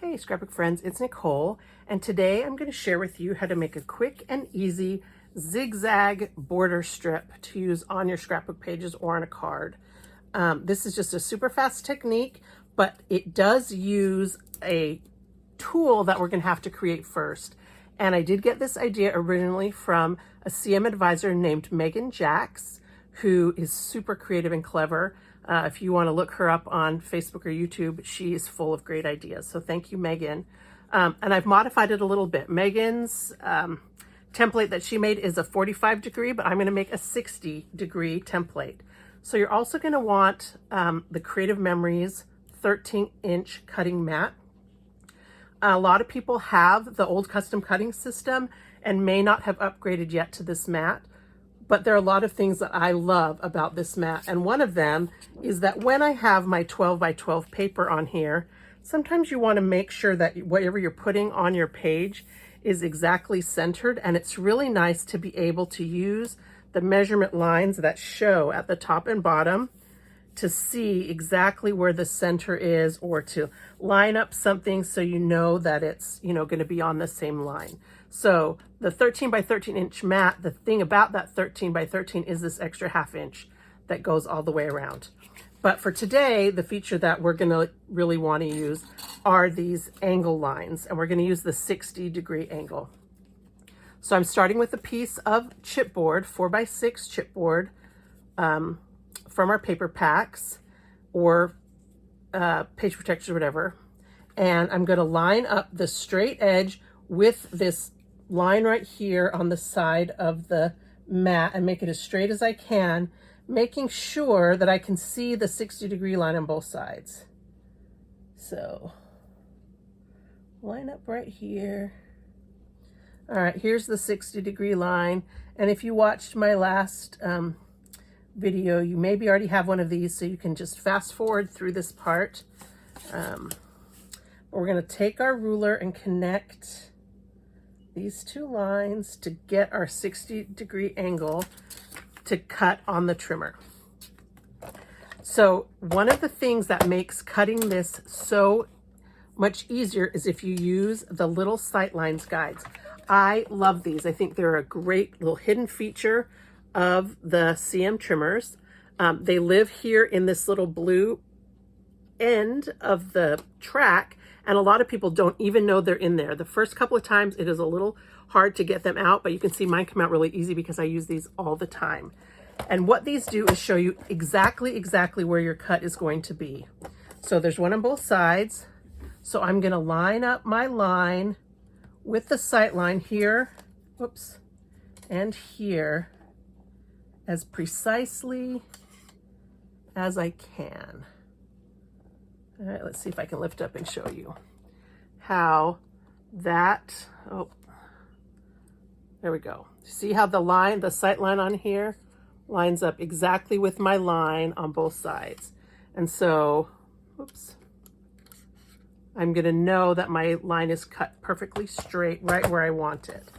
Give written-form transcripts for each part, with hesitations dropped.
Hey Scrapbook friends, it's Nicole, and today I'm going to share with you how to make a quick and easy zigzag border strip to use on your scrapbook pages or on a card. This is just a super fast technique, but it does use a tool that we're going to have to create first. And I did get this idea originally from a CM advisor named Meggan Jacks, who is super creative and clever. If you want to look her up on Facebook or YouTube, she is full of great ideas. So thank you, Meggan. And I've modified it a little bit. Meggan's template that she made is a 45 degree, but I'm going to make a 60 degree template. So you're also going to want the Creative Memories 13-inch cutting mat. A lot of people have the old custom cutting system and may not have upgraded yet to this mat. But there are a lot of things that I love about this mat. And one of them is that when I have my 12 by 12 paper on here, sometimes you want to make sure that whatever you're putting on your page is exactly centered. And it's really nice to be able to use the measurement lines that show at the top and bottom to see exactly where the center is, or to line up something so you know that it's, going to be on the same line. So the 13 by 13 inch mat, the thing about that 13 by 13 is this extra ½ inch that goes all the way around. But for today, the feature that we're gonna really wanna use are these angle lines, and we're gonna use the 60 degree angle. So I'm starting with a piece of chipboard, 4x6 chipboard, from our paper packs or page protectors or whatever. And I'm gonna line up the straight edge with this line right here on the side of the mat and make it as straight as I can, making sure that I can see the 60 degree line on both sides. So line up right here. All right, here's the 60 degree line. And if you watched my last video, you maybe already have one of these, so you can just fast forward through this part. We're gonna take our ruler and connect these two lines to get our 60 degree angle to cut on the trimmer. So one of the things that makes cutting this so much easier is if you use the little sightlines guides. I love these. I think they're a great little hidden feature of the CM trimmers. They live here in this little blue end of the track, and a lot of people don't even know they're in there. The first couple of times it is a little hard to get them out, but you can see mine come out really easy because I use these all the time. And what these do is show you exactly where your cut is going to be. So there's one on both sides. So I'm gonna line up my line with the sight line here, whoops, and here as precisely as I can. All right, let's see if I can lift up and show you how that, oh, there we go. See how the sight line on here lines up exactly with my line on both sides. And so, oops, I'm gonna know that my line is cut perfectly straight right where I want it.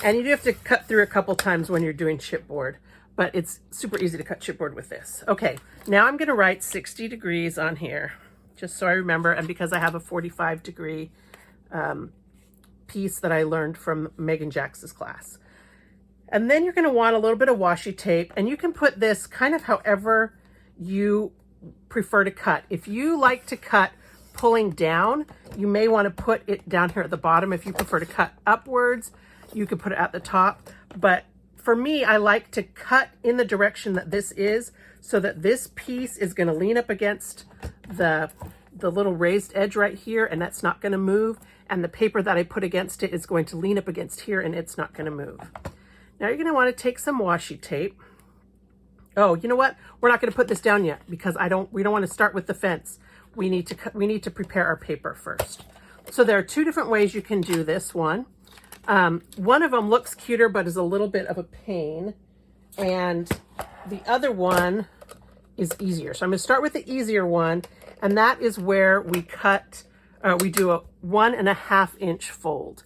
And you do have to cut through a couple times when you're doing chipboard, but it's super easy to cut chipboard with this. Okay, now I'm gonna write 60 degrees on here, just so I remember, and because I have a 45 degree piece that I learned from Meggan Jacks' class. And then you're gonna want a little bit of washi tape, and you can put this kind of however you prefer to cut. If you like to cut pulling down, you may wanna put it down here at the bottom. If you prefer to cut upwards, you could put it at the top. But for me, I like to cut in the direction that this is, so that this piece is gonna lean up against the little raised edge right here, and that's not gonna move. And the paper that I put against it is going to lean up against here, and it's not gonna move. Now you're gonna wanna take some washi tape. Oh, you know what? We're not gonna put this down yet because we don't wanna start with the fence. We need to prepare our paper first. So there are two different ways you can do this one. One of them looks cuter, but is a little bit of a pain. And the other one is easier. So I'm gonna start with the easier one, and that is where we cut, we do a 1.5 inch fold.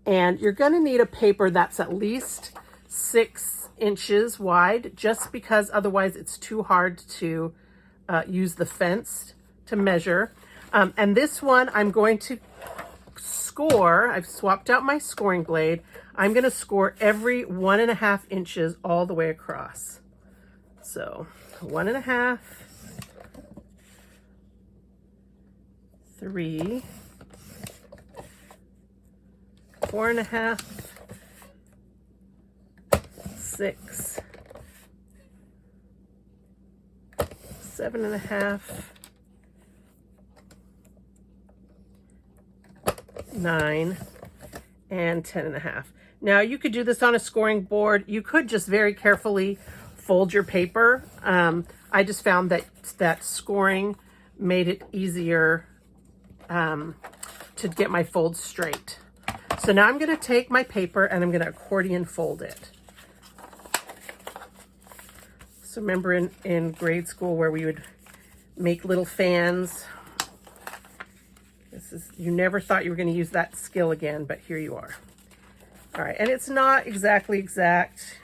And you're gonna need a paper that's at least 6 inches wide, just because otherwise it's too hard to use the fence to measure. And this one I'm going to score, I've swapped out my scoring blade. I'm going to score every 1.5 inches all the way across. So 1.5, 3, 4.5, 6, 7.5, 9, and 10.5. Now you could do this on a scoring board. You could just very carefully fold your paper. I just found that scoring made it easier to get my folds straight. So now I'm going to take my paper and I'm going to accordion fold it. So remember in grade school where we would make little fans. You never thought you were going to use that skill again, but here you are. All right, and it's not exactly exact.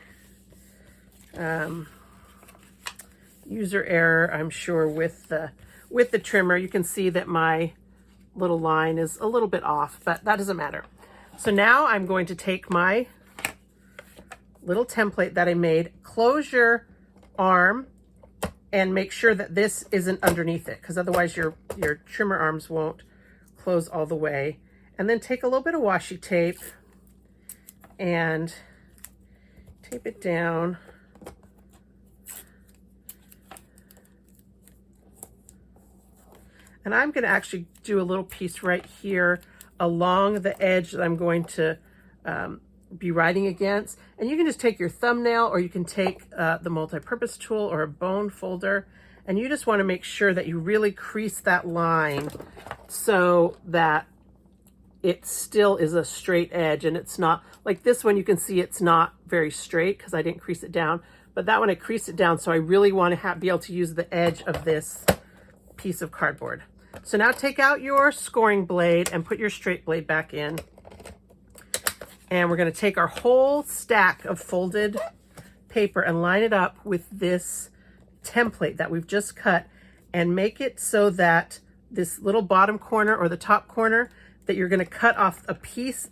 User error, I'm sure, with the trimmer. You can see that my little line is a little bit off, but that doesn't matter. So now I'm going to take my little template that I made, close your arm, and make sure that this isn't underneath it, because otherwise your trimmer arms won't close all the way. And then take a little bit of washi tape and tape it down. And I'm going to actually do a little piece right here along the edge that I'm going to be writing against. And you can just take your thumbnail, or you can take the multi-purpose tool or a bone folder, and you just want to make sure that you really crease that line so that it still is a straight edge, and it's not like this one. You can see it's not very straight because I didn't crease it down, but that one I creased it down, so I really want to be able to use the edge of this piece of cardboard. So now take out your scoring blade and put your straight blade back in. And we're going to take our whole stack of folded paper and line it up with this template that we've just cut, and make it so that this little bottom corner or the top corner, that you're going to cut off a piece,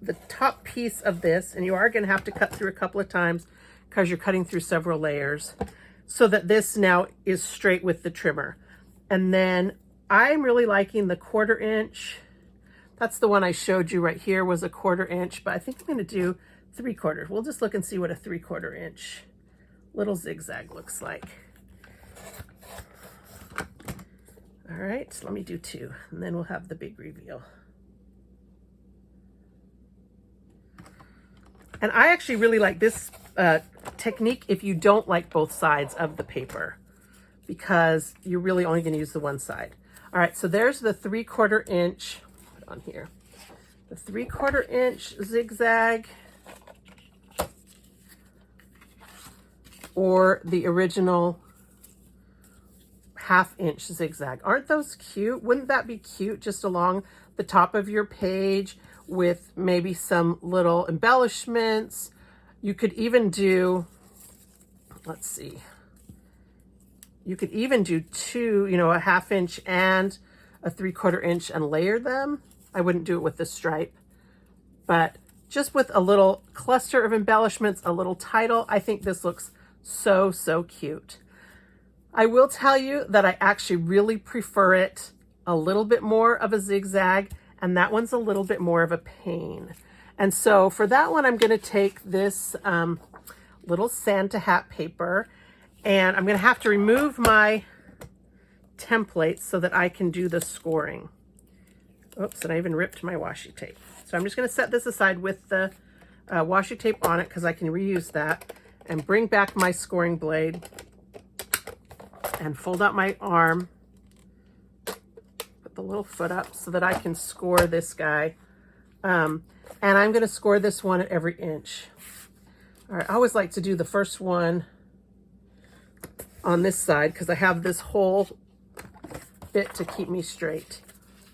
the top piece of this, and you are going to have to cut through a couple of times because you're cutting through several layers, so that this now is straight with the trimmer. And then I'm really liking the 1/4 inch. That's the one I showed you right here, was a 1/4 inch, but I think I'm going to do 3/4. We'll just look and see what a 3/4 inch little zigzag looks like. All right, so let me do 2, and then we'll have the big reveal. And I actually really like this technique if you don't like both sides of the paper, because you're really only going to use the one side. All right, so there's the 3/4 inch, put it on here, the 3/4 inch zigzag, or the original 1/2 inch zigzag. Aren't those cute? Wouldn't that be cute just along the top of your page with maybe some little embellishments? You could even do, let's see, you could even do 2, a 1/2 inch and a 3/4 inch and layer them. I wouldn't do it with the stripe, but just with a little cluster of embellishments, a little title, I think this looks so, so cute. I will tell you that I actually really prefer it a little bit more of a zigzag, and that one's a little bit more of a pain. And so for that one, I'm going to take this little Santa hat paper, and I'm going to have to remove my template so that I can do the scoring. Oops, and I even ripped my washi tape. So I'm just going to set this aside with the washi tape on it, because I can reuse that, and bring back my scoring blade and fold out my arm, put the little foot up so that I can score this guy. And I'm going to score this one at every inch. All right, I always like to do the first one on this side because I have this whole bit to keep me straight.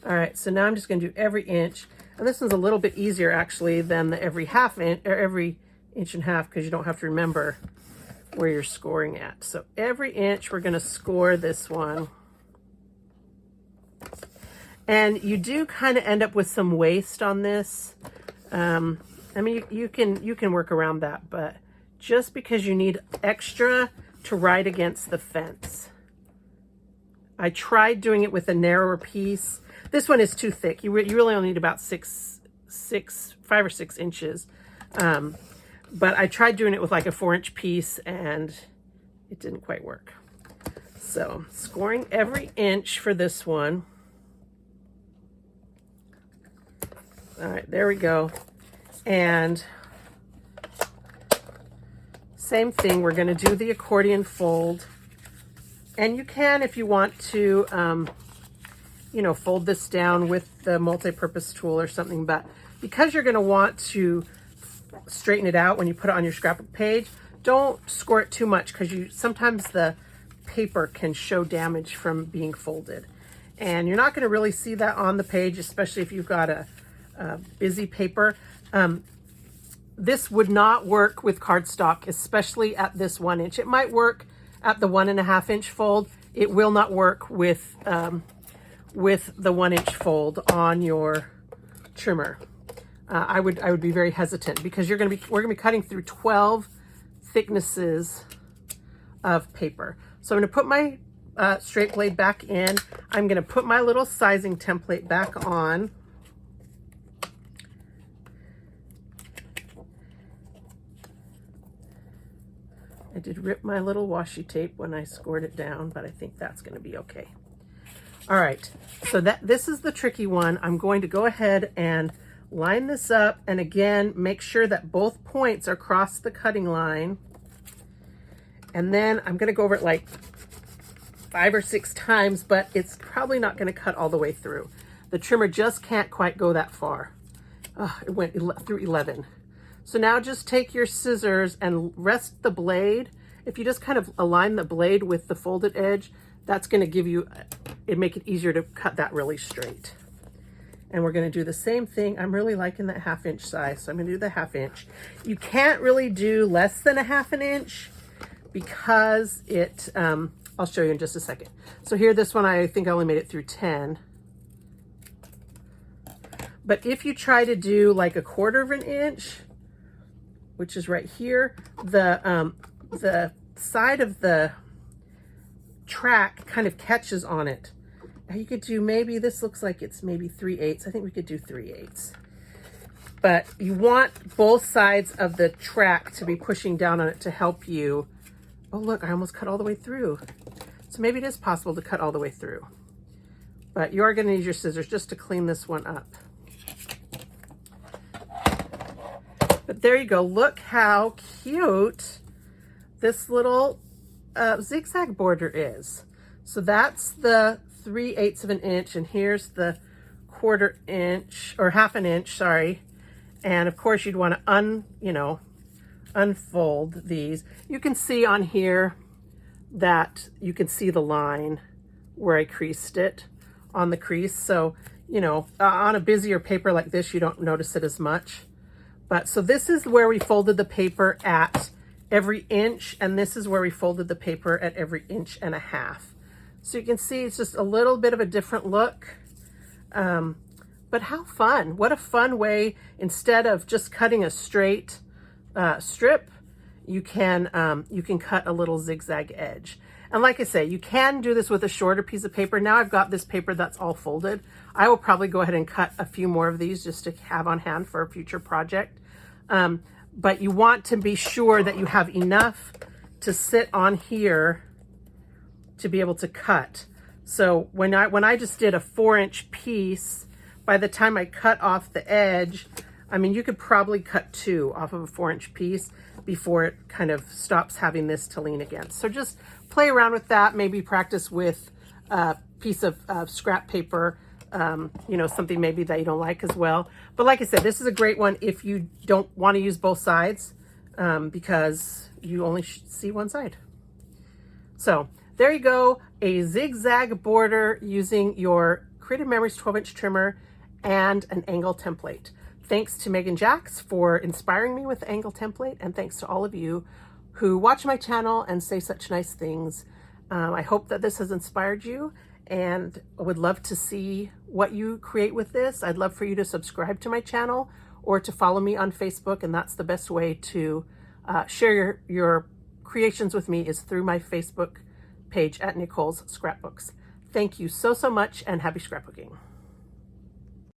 All right, so now I'm just going to do every inch. And this one's a little bit easier actually than the every 1/2 inch or every 1.5 inches, because you don't have to remember where you're scoring at. So every inch we're going to score this one. And you do kind of end up with some waste on this. I mean, you can work around that, but just because you need extra to ride against the fence. I tried doing it with a narrower piece. This one is too thick. You really only need about 5 or 6 inches. But I tried doing it with like a 4-inch piece and it didn't quite work. So scoring every inch for this one. All right, there we go. And same thing, we're gonna do the accordion fold. And you can, if you want to, you know, fold this down with the multi-purpose tool or something, but because you're gonna want to straighten it out when you put it on your scrapbook page, don't score it too much because sometimes the paper can show damage from being folded. And you're not gonna really see that on the page, especially if you've got a busy paper. This would not work with cardstock, especially at this 1 inch. It might work at the 1.5 inch fold. It will not work with the 1 inch fold on your trimmer. I would be very hesitant because we're gonna be cutting through 12 thicknesses of paper. So I'm gonna put my straight blade back in. I'm gonna put my little sizing template back on. I did rip my little washi tape when I scored it down, but I think that's going to be okay. All right, so this is the tricky one. I'm going to go ahead and line this up, and again, make sure that both points are across the cutting line. And then I'm going to go over it like 5 or 6 times, but it's probably not going to cut all the way through. The trimmer just can't quite go that far. Oh, it went through 11. So now just take your scissors and rest the blade. If you just kind of align the blade with the folded edge, that's going to give you, make it easier to cut that really straight. And we're going to do the same thing. I'm really liking that 1/2 inch size, so I'm going to do the 1/2 inch. You can't really do less than 1/2 inch because it, I'll show you in just a second. So here, this one, I think I only made it through 10. But if you try to do like 1/4 inch, which is right here, the side of the track kind of catches on it. You could do maybe, this looks like it's maybe 3/8. I think we could do 3/8. But you want both sides of the track to be pushing down on it to help you. Oh look, I almost cut all the way through. So maybe it is possible to cut all the way through. But you are gonna need your scissors just to clean this one up. But there you go. Look how cute this little zigzag border is. So that's the 3/8 inch, and here's the 1/4 inch or 1/2 inch, sorry. And of course you'd want to unfold these. You can see on here that you can see the line where I creased it on the crease. So, you know, on a busier paper like this, you don't notice it as much. But so this is where we folded the paper at every inch, and this is where we folded the paper at every 1.5 inches. So you can see it's just a little bit of a different look. But how fun. What a fun way, instead of just cutting a straight strip, you can cut a little zigzag edge. And like I say, you can do this with a shorter piece of paper. Now I've got this paper that's all folded. I will probably go ahead and cut a few more of these just to have on hand for a future project. But you want to be sure that you have enough to sit on here to be able to cut. So when I just did a 4-inch piece, by the time I cut off the edge, I mean, you could probably cut 2 off of a 4-inch piece before it kind of stops having this to lean against. So just play around with that, maybe practice with a piece of scrap paper, you know, something maybe that you don't like as well. But like I said, this is a great one if you don't want to use both sides because you only see one side. So there you go, a zigzag border using your Creative Memories 12-inch trimmer and an angle template. Thanks to Meggan Jacks for inspiring me with the angle template, and thanks to all of you who watch my channel and say such nice things. I hope that this has inspired you, and I would love to see what you create with this. I'd love for you to subscribe to my channel or to follow me on Facebook, and that's the best way to share your creations with me is through my Facebook page at Nicole's Scrapbooks. Thank you so much, and happy scrapbooking.